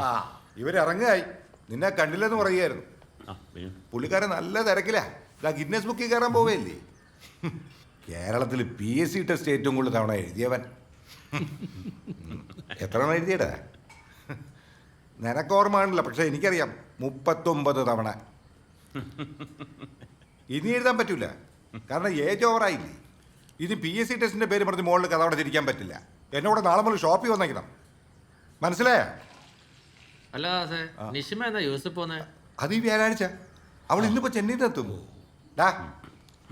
ആ ഇവരിറങ്ങായി. നിന്നെ കണ്ടില്ലെന്ന് പറയുകയായിരുന്നു. പുള്ളിക്കാരൻ നല്ല തിരക്കിലാ. ഗിന്നസ് ബുക്കിൽ കയറാൻ പോവുകയല്ലേ. കേരളത്തിൽ PSC ടെസ്റ്റ് ഏറ്റവും കൂടുതൽ തവണ എഴുതിയവൻ. എത്ര തവണ എഴുതിയടാ? നിനക്ക് ഓർമ്മ കാണില്ല, പക്ഷെ എനിക്കറിയാം 39 തവണ. ഇനി എഴുതാൻ പറ്റൂല, കാരണം ഏജ് ഓവറായില്ലേ. ഇനി PSC ടെസ്റ്റിന്റെ പേര് പറഞ്ഞ് മുകളിൽ കഥ തിരിക്കാൻ പറ്റില്ല. എന്നോട് നാളെ മുതൽ ഷോപ്പിൽ വന്നേക്കണം, മനസ്സിലായോ? അല്ല നിഷിമ എന്നാ യൂസഫ് പോന്നെ? അത് ഈ വ്യാഴാഴ്ച. അവൾ ഇന്നിപ്പോ ചെന്നൈയിൽ എത്തും. ഡാ,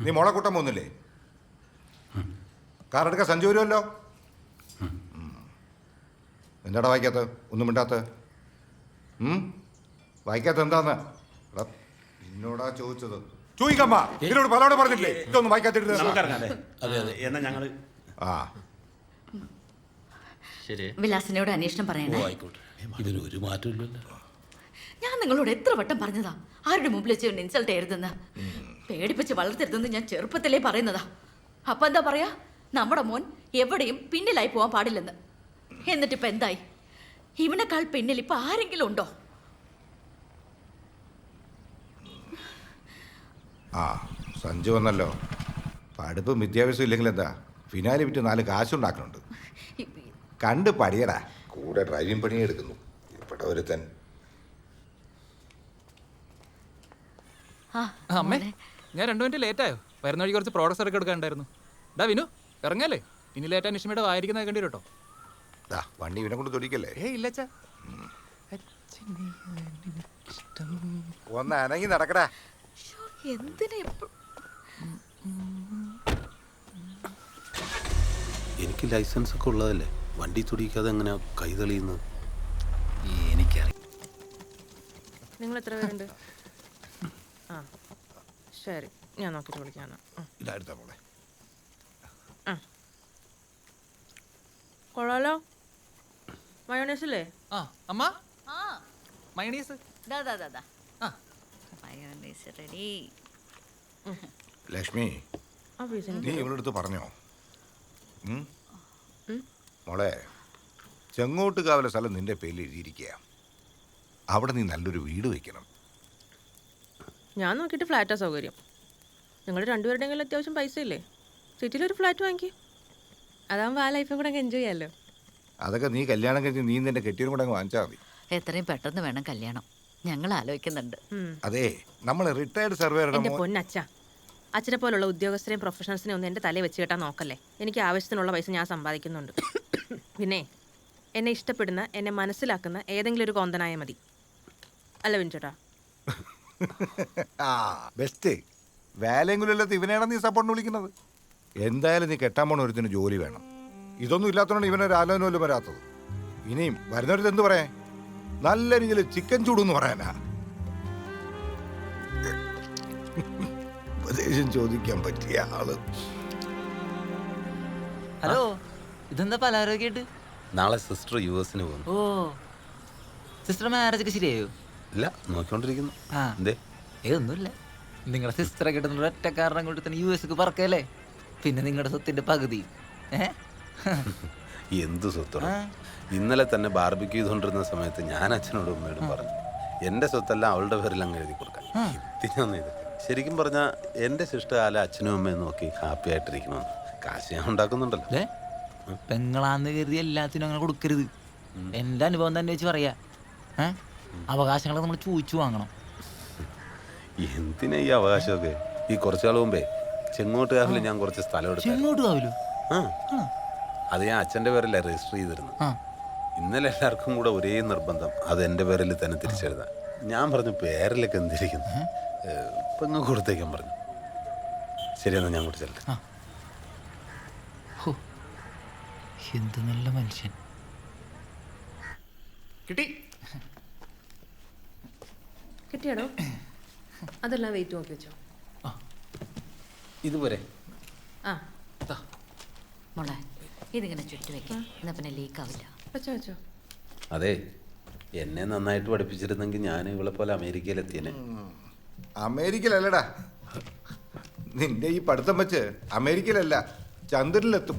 നീ മോളെ കൂട്ടാൻ പോകുന്നില്ലേ? കാർ എടുക്കാൻ സഞ്ജു വരുമല്ലോ. എന്താടാ വായിക്കാത്ത? ഒന്നും മിണ്ടാത്ത? വായിക്കാത്ത എന്താന്ന്? എന്നോടാ ചോദിച്ചത്. ചോദിക്കമ്മ, ഇതിനോട് പലരോട് പറഞ്ഞില്ലേ ഇതൊന്നും വായിക്കാത്തിട്ട്? ആ ശരി, വിലാസിനോട് അന്വേഷണം പറയണേ. ഇതിനൊരു മാറ്റമില്ലല്ലോ. ഞാൻ നിങ്ങളോട് എത്ര വട്ടം പറഞ്ഞതാ ആരുടെ മുമ്പിൽ വെച്ച് ഇൻസൾട്ട് ചെയ്യരുതെന്ന്, പേടിപ്പിച്ച് വളർത്തരുതെന്ന് ഞാൻ ചെറുപ്പത്തിലേ പറയുന്നതാ. അപ്പൊ എന്താ പറയാ, നമ്മുടെ മോൻ എവിടെയും പിന്നിലായി പോവാൻ പാടില്ലെന്ന്. എന്നിട്ടിപ്പോ എന്തായി? ഇവനേക്കാൾ പിന്നിൽ ഇപ്പൊ ആരെങ്കിലും ഉണ്ടോ? ആ സഞ്ജു വന്നല്ലോ. പഠിപ്പും വിദ്യാഭ്യാസം ഇല്ലെങ്കിൽ എന്താ, ഫിനാലി വിറ്റ് 4 കാശുണ്ടാക്കുന്നുണ്ട്. കണ്ട് പടിയടാ. കൂടെ ഡ്രൈവിംഗ് പണിയെടുക്കുന്നു ഇവിടെ ഒരുത്തൻ. അമ്മേ, ഞാൻ 2 മിനിറ്റ് ലേറ്റായോ? വരുന്ന വഴി കുറച്ച് പ്രോഡക്ട്സ് ഇറക്കി എടുക്കാനുണ്ടായിരുന്നു. ഡാ വിനു, ഇറങ്ങല്ലേ? ഇനി ലേറ്റാ നിഷ്മയുടെ വായിരിക്കുന്ന കേണ്ടി കേട്ടോ. വണ്ടി ഇവനെ കൊണ്ട് തൊടിക്കല്ലേ? ഇല്ലച്ചാ, ഒന്ന് അനങ്ങി നടക്കടാ. എനിക്ക് ലൈസൻസ് ഒക്കെ ഉള്ളതല്ലേ, വണ്ടി തുടിക്കാതെ എങ്ങനെയാ കൈ തെളിയുന്നത്? എനിക്കറിയാം. നിങ്ങൾ എത്ര പേരുണ്ട്? ആ ശരി, ഞാൻ നോക്കിയിട്ട് വിളിക്കാം. ഇതായിരുത്താ മോളെ. കൊള്ളാലോ. മയോണൈസ് അല്ലേ? ആ അമ്മ, മയണീസ്. ലക്ഷ്മി, നീ ഇവളെടുത്ത് പറഞ്ഞോ? മോളെ, ചെങ്ങോട്ടുകാവിലെ സ്ഥലം നിന്റെ പേരിൽ എഴുതിയിരിക്കുക. അവിടെ നീ നല്ലൊരു വീട് വെക്കണം. ഞാൻ നോക്കിയിട്ട് ഫ്ലാറ്റാ സൗകര്യം. നിങ്ങൾ രണ്ടുപേരുടെയെങ്കിലും അത്യാവശ്യം പൈസ ഇല്ലേ? സിറ്റിയിലൊരു ഫ്ലാറ്റ് വാങ്ങിക്കും. അതാകുമ്പോൾ ആ ലൈഫും കൂടെ എൻജോയ് ചെയ്യാമല്ലോ. അതൊക്കെ നീ കല്യാണം കഴിഞ്ഞ് നീ നിന്റെ കെട്ടിയും കൂടെ അങ്ങ് വാങ്ങിച്ചാൽ മതി. എത്രയും പെട്ടെന്ന് വേണം കല്യാണം, ഞങ്ങൾ ആലോചിക്കുന്നുണ്ട്. അതെ, നമ്മൾ റിട്ടയർഡ് സർവേയുടെ എൻ്റെ പൊന്നച്ഛ, അച്ഛനെ പോലുള്ള ഉദ്യോഗസ്ഥരെയും പ്രൊഫഷണൽസിനെയും ഒന്നും എൻ്റെ തലയിൽ വെച്ച് കെട്ടാൻ നോക്കല്ലേ. എനിക്ക് ആവശ്യത്തിനുള്ള പൈസ ഞാൻ സമ്പാദിക്കുന്നുണ്ട്. പിന്നെ എന്നെ ഇഷ്ടപ്പെടുന്ന, എന്നെ മനസ്സിലാക്കുന്ന ഏതെങ്കിലും ഒരു കോന്തനായ മതി. അല്ല വിൻചേട്ടാ? ആ ബെസ്റ്റ്. വേലയെങ്കിലല്ലാത്ത ഇവനെയാണ് നീ സപ്പോർട്ടിന് വിളിക്കുന്നത്. എന്തായാലും നീ കെട്ടാൻ പോണ ഒരുത്തിന് ജോലി വേണം. ഇതൊന്നും ഇല്ലാത്തതുകൊണ്ട് ഇവനൊരു ആലോചന പോലും വരാത്തത്. ഇനിയും വരുന്നവരത് എന്ത് പറയാൻ? നല്ല രീതിയിൽ ചിക്കൻ ചൂടെന്ന് പറയാനാ. ഉപദേശം ചോദിക്കാൻ പറ്റിയ ആള്. ഹലോ, ഇതെന്താ പലഹാരമൊക്കെയായിട്ട്? നാളെ സിസ്റ്റർ US പോകുന്നു. ഓ, സിസ്റ്റർ മാരേജ് ഒക്കെ ശരിയായോ? ഇല്ല, നോക്കിക്കൊണ്ടിരിക്കുന്നു. എന്തേ? ഒന്നുമില്ല. നിങ്ങളുടെ സിസ്റ്ററെ കിട്ടുന്ന ഒറ്റ കാരണം കൊണ്ട് തന്നെ US പറക്കല്ലേ. പിന്നെ നിങ്ങളുടെ സ്വത്തിന്റെ പകുതി. എന്ത് സ്വത്താണ്? ഇന്നലെ തന്നെ ബാർബിക്യൂ ചെയ്തുകൊണ്ടിരുന്ന സമയത്ത് ഞാൻ അച്ഛനോടും ഉമ്മയോടും പറഞ്ഞു, എൻ്റെ സ്വത്തെല്ലാം അവളുടെ പേരിൽ അങ്ങ് എഴുതി കൊടുക്കാൻ. ഇതിനൊന്നും ഇത് ശരിക്കും പറഞ്ഞാൽ എൻ്റെ ശിഷ്ടകാലം അച്ഛനും അമ്മയും നോക്കി ഹാപ്പി ആയിട്ടിരിക്കണമെന്ന്. കാശ് ഞാൻ ഉണ്ടാക്കുന്നുണ്ടല്ലോ. പെങ്ങളാന്ന് കരുതി എല്ലാത്തിനും അങ്ങനെ കൊടുക്കരുത്. എൻ്റെ അനുഭവം തന്നെ വെച്ച് പറയാ. അവകാശങ്ങളൊക്കെ നമ്മൾ ചോദിച്ചു വാങ്ങണം. എന്തിനാ ഈ അവകാശമൊക്കെ? ഈ കുറച്ചു നാൾ മുമ്പേ ചെങ്ങോട്ടുകാവിൽ ഞാൻ കുറച്ച് സ്ഥലം എടുത്തു. ചെങ്ങോട്ടുകാവിലോ? അത് ഞാൻ അച്ഛൻ്റെ പേരല്ലേ രജിസ്റ്റർ ചെയ്തിരുന്നു. ഇന്നലെ എല്ലാവർക്കും കൂടെ ഒരേ നിർബന്ധം, അത് എൻ്റെ പേരിൽ തന്നെ തിരിച്ചെഴുതാൻ. ഞാൻ പറഞ്ഞു പേരിലൊക്കെ എന്തിരിക്കുന്നു, പെങ്ങ് കൊടുത്തേക്കാൻ പറഞ്ഞു. ശരിയെന്നാ ഞാൻ കുടിച്ചല്ലേ. എന്ത് നല്ല മനുഷ്യൻ. കിട്ടിയാടോ? അതെല്ലാം വെയിറ്റ് നോക്കി വെച്ചോ. ഇതുപോലെ മോളെ, ഇതിങ്ങനെ ചുറ്റി വെക്കാം, എന്നാ പിന്നെ ലീക്ക് ആവില്ല. വെച്ചോ വെച്ചോ. അതെ, എന്നെ നന്നായിട്ട് പഠിപ്പിച്ചിരുന്നെങ്കിൽ ഞാൻ ഇവളെ പോലെ അമേരിക്കയിലെത്തിയനെ. അമേരിക്കയിലല്ലടാ, നിന്റെ ഈ പഠിത്തം വെച്ച് അമേരിക്കയിലല്ല ചന്ദ്രനിലെത്തും.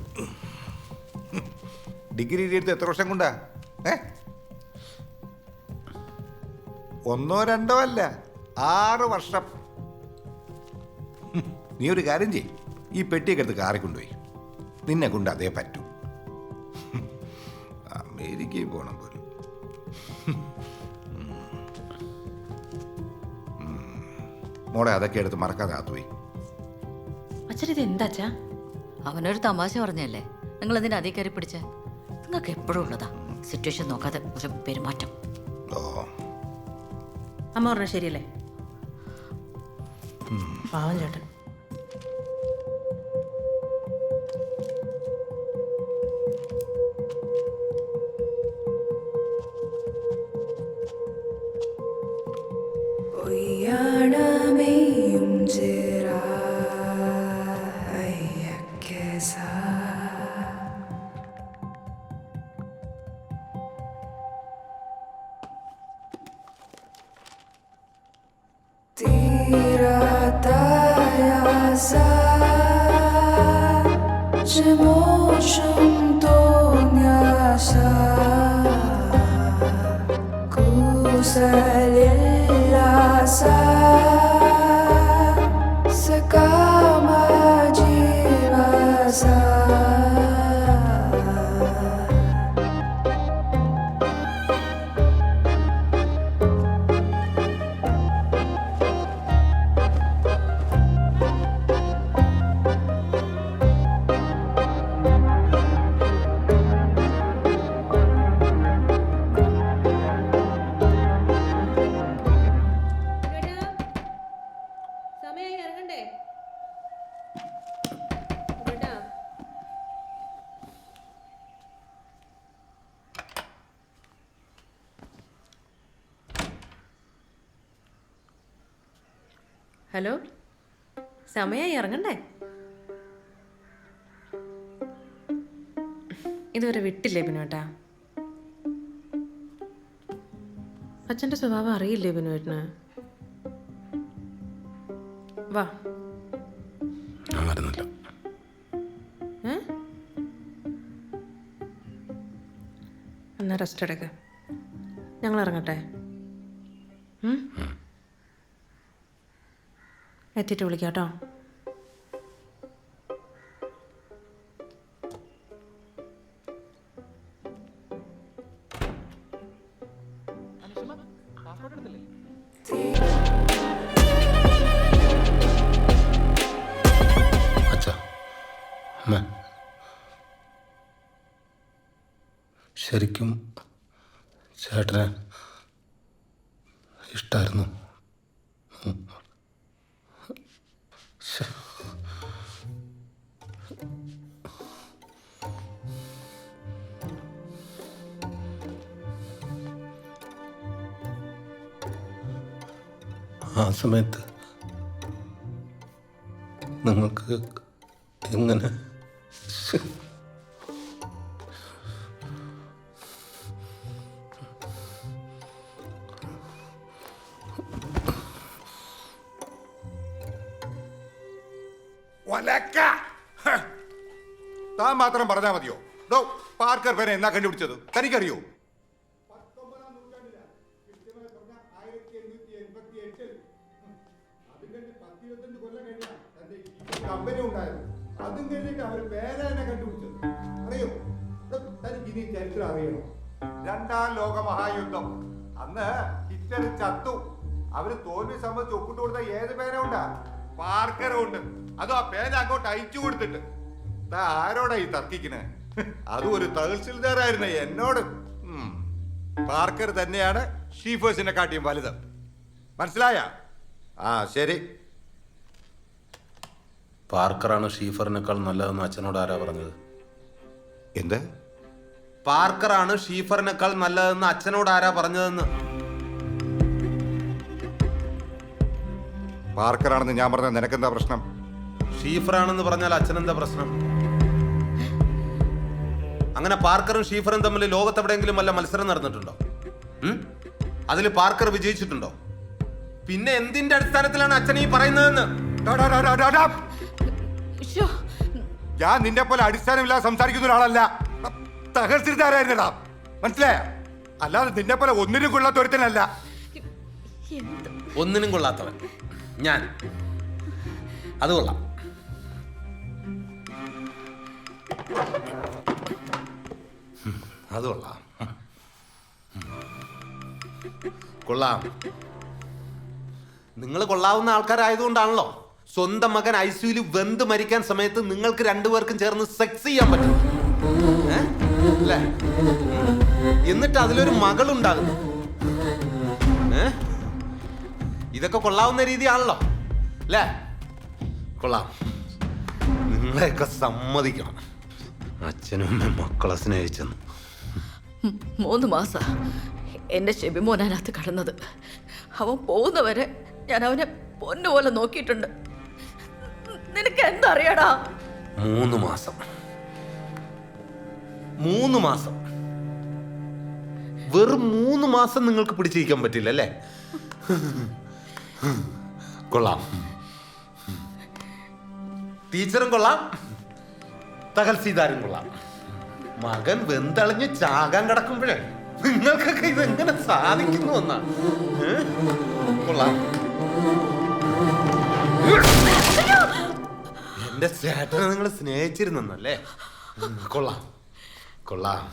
ഡിഗ്രി എടുത്ത് എത്ര വർഷം കൊണ്ടാ? 1 2 അല്ല, 6 വർഷം. നീ ഒരു കാര്യം ചെയ്യ്, ഈ പെട്ടിയൊക്കെ എടുത്ത് കാറി കൊണ്ടുപോയി. നിന്നെ കൊണ്ട് അതേ പറ്റൂ. അമേരിക്കയിൽ പോകണം പോലും. മോളെ അതൊക്കെ എടുത്ത് മറക്കാതെ ആത്തുപോയി. അച്ഛൻ ഇത് എന്താ അച്ഛാ? അവനൊരു തമാശ പറഞ്ഞല്ലേ, നിങ്ങൾ എന്തിനാ അതേ കയറി പിടിച്ച? നിങ്ങൾക്ക് എപ്പോഴും ഉള്ളതാ സിറ്റുവേഷൻ നോക്കാതെ ഒരു പെരുമാറ്റം. ഓ, അമ്മ പറഞ്ഞ ശരിയല്ലേ? പാവം ചേട്ടൻ. ഹലോ, സമയമായി ഇറങ്ങണ്ടേ? ഇതുവരെ വിട്ടില്ലേ ബിനുവേട്ടാ? അച്ഛൻ്റെ സ്വഭാവം അറിയില്ലേ ബിനുവേട്ടന്? വാ. ഞാൻ വരുന്നില്ല. എന്നാ റെസ്റ്റ് എടുക്ക, ഞങ്ങൾ ഇറങ്ങട്ടെ. എത്തിയിട്ട് വിളിക്കാം കേട്ടോ. അച്ഛാ, അമ്മ, ശരിക്കും ചേട്ടനെ ഇഷ്ടമായിരുന്നു. ആ സമയത്ത് നിങ്ങൾക്ക് എങ്ങനെ താൻ മാത്രം പറഞ്ഞാൽ മതിയോ? പാർക്കർ പേരെ എന്നാ കണ്ടുപിടിച്ചത് തനിക്കറിയോ? കമ്പനി ഉണ്ടായിരുന്നു, അതും കഴിഞ്ഞിട്ട് അവർ പേരെ തന്നെ കണ്ടുപിടിച്ചത് അറിയോ? തനിക്ക് ഇനി ചരിത്രം അറിയണോ? 2ാം ലോക മഹായുദ്ധം അന്ന് ഹിറ്റ്ലർ ചത്തു. അവര് തോൽവി സംബന്ധിച്ച് ഒപ്പിട്ട് കൊടുത്ത ഏത് പേന ഉണ്ടാ? പാർക്കറും ഉണ്ട്. അതും ആ പേന അങ്ങോട്ട് അയച്ചു കൊടുത്തിട്ട്. ആരോടാ ഈ തർക്കിക്കണേ? അതും ഒരു തഹസിൽദാരായിരുന്ന എന്നോട്. പാർക്കർ തന്നെയാണ് ഷീഫേഴ്സിനെ കാട്ടിയും വലുത്. മനസ്സിലായ? ആ ശരി. പാർക്കറാണ് ഷീഫറിനേക്കാൾ നല്ലതെന്ന് അച്ഛനോട് ആരാ പറഞ്ഞത്? എന്ത്? പാർക്കറാണ് ഷീഫറിനേക്കാൾ നല്ലതെന്ന് അച്ഛനോട് ആരാ പറഞ്ഞതെന്ന്? പാർക്കറാണെന്ന് ഞാൻ പറഞ്ഞ നിനക്കെന്താ പ്രശ്നം? ഷീഫറാണെന്ന് പറഞ്ഞാൽ അച്ഛനെന്താ പ്രശ്നം? അങ്ങനെ പാർക്കറും ഷീഫറും തമ്മിൽ ലോകത്തെവിടെയെങ്കിലും വല്ല മത്സരം നടന്നിട്ടുണ്ടോ? അതിൽ പാർക്കർ വിജയിച്ചിട്ടുണ്ടോ? പിന്നെ എന്തിന്റെ അടിസ്ഥാനത്തിലാണ് അച്ഛൻ ഈ പറയുന്നതെന്ന്? ഞാൻ നിന്നെ പോലെ അടിസ്ഥാനമില്ലാതെ സംസാരിക്കുന്ന ഒരാളല്ല. തഹസിൽദാരായിരുന്നടാ, മനസ്സിലായ? അല്ലാതെ നിന്നെ പോലെ ഒന്നിനും കൊള്ളാത്ത ഒരുത്തനല്ല. എന്ത് ഒന്നിനും കൊള്ളാത്തവൻ ഞാൻ. അത് കൊള്ളാം. അത് കൊള്ളാം. കൊള്ളാം. നിങ്ങൾ കൊള്ളാവുന്ന ആൾക്കാരായതുകൊണ്ടാണല്ലോ സ്വന്തം മകൻ ഐസിയുയിൽ വെന്ത് മരിക്കാൻ സമയത്ത് നിങ്ങൾക്ക് രണ്ടുപേർക്കും ചേർന്ന് സെക്സ് ചെയ്യാൻ പറ്റും. അല്ലേ? എന്നിട്ട് അതിലൊരു മകളുണ്ടാകുന്നു. ഇതൊക്കെ കൊള്ളാവുന്ന രീതിയാണല്ലോ അല്ലേ? കൊള്ളാം. നിങ്ങളെയൊക്കെ സമ്മതിക്കണം. അച്ഛനും അമ്മയും മക്കളെ സ്നേഹിച്ചെന്ന്. 3 മാസം എൻ്റെ ഷെബിമോനകത്ത് കടന്നത്. അവൻ പോകുന്നവരെ ഞാൻ അവനെ പൊന്നുപോലെ നോക്കിയിട്ടുണ്ട്. നിനക്ക് എന്തറിയടാ? 3 മാസം 3 മാസം വെറും 3 മാസം നിങ്ങൾക്ക് പിടിച്ചിരിക്കാൻ പറ്റില്ല അല്ലേ? കൊള്ളാം. ടീച്ചറും കൊള്ളാം, തഹൽസീദാരും കൊള്ളാം. മകൻ വെന്തളിഞ്ഞ് ചാകാൻ കിടക്കുമ്പോഴേ നിങ്ങൾക്കൊക്കെ ഇതെങ്ങനെ സാധിക്കുന്നു എന്നാ? കൊള്ളാം. എന്റെ ചേട്ടനെ നിങ്ങൾ സ്നേഹിച്ചിരുന്നല്ലേ? കൊള്ളാം. കൊള്ളാം.